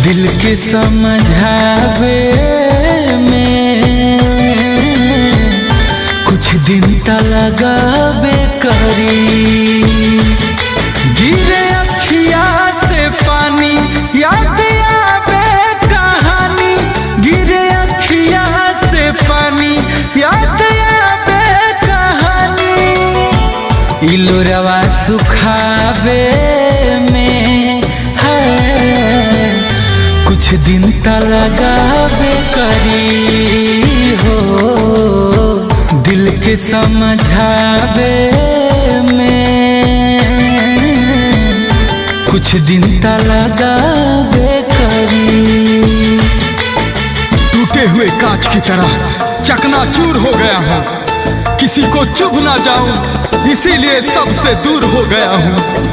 दिल के समझावे में कुछ दिन ता लगावे करी। गिरे अखिया से पानी याद आवे कहानी, गिरे अखिया से पानी याद आवे कहानी। इलोरवा सुखावे में है कुछ दिन ता लगावे करी हो। दिल के समझावे में कुछ दिन ता लगावे करी। टूटे हुए कांच की तरह चकनाचूर हो गया हूँ, किसी को चुभ ना जाऊं इसीलिए सबसे दूर हो गया हूँ।